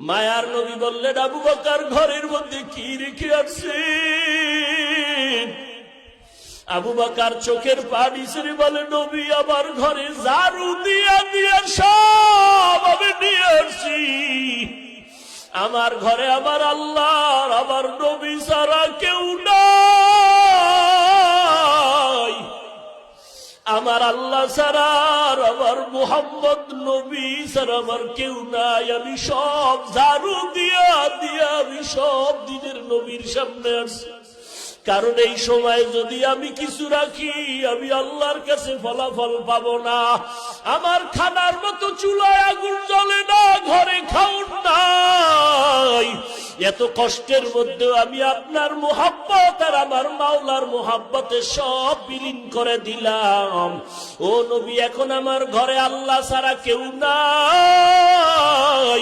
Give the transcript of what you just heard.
মায়ার নবী বললেন, আবু বকর ঘরের মধ্যে কি রেখে আসছেন? আবু বকর চোখের পানি ছেড়ে বলে, নবী আমার ঘরে ঝাড়ু দিয়া দিয়া সব আমি নিয়ে আসছি। আমার ঘরে আমার আল্লাহর, আমার নবী ছাড়া কেউ নাই। আমার আল্লাহ ছাড়া আমার মুহাম্মদ নবী ছাড়া আমার কেউ নাই। আমি সব ঝাড়ু দিয়া দিয়া আমি সব দিনের নবীর সামনে আসছি। কারণ এই সময় যদি আমি কিছু রাখি, আমি আল্লাহর কাছে ফলাফল পাবো না। আমার খানার মতো চুলায় আগুন জ্বলে না, ঘরে খাউন নাই। এত কষ্টের মধ্যেও আমি আপনার মুহাব্বত আর আমার মাওলার মুহাব্বতে সব বিলীন করে দিলাম। ও নবী, এখন আমার ঘরে আল্লাহ ছাড়া কেউ নাই।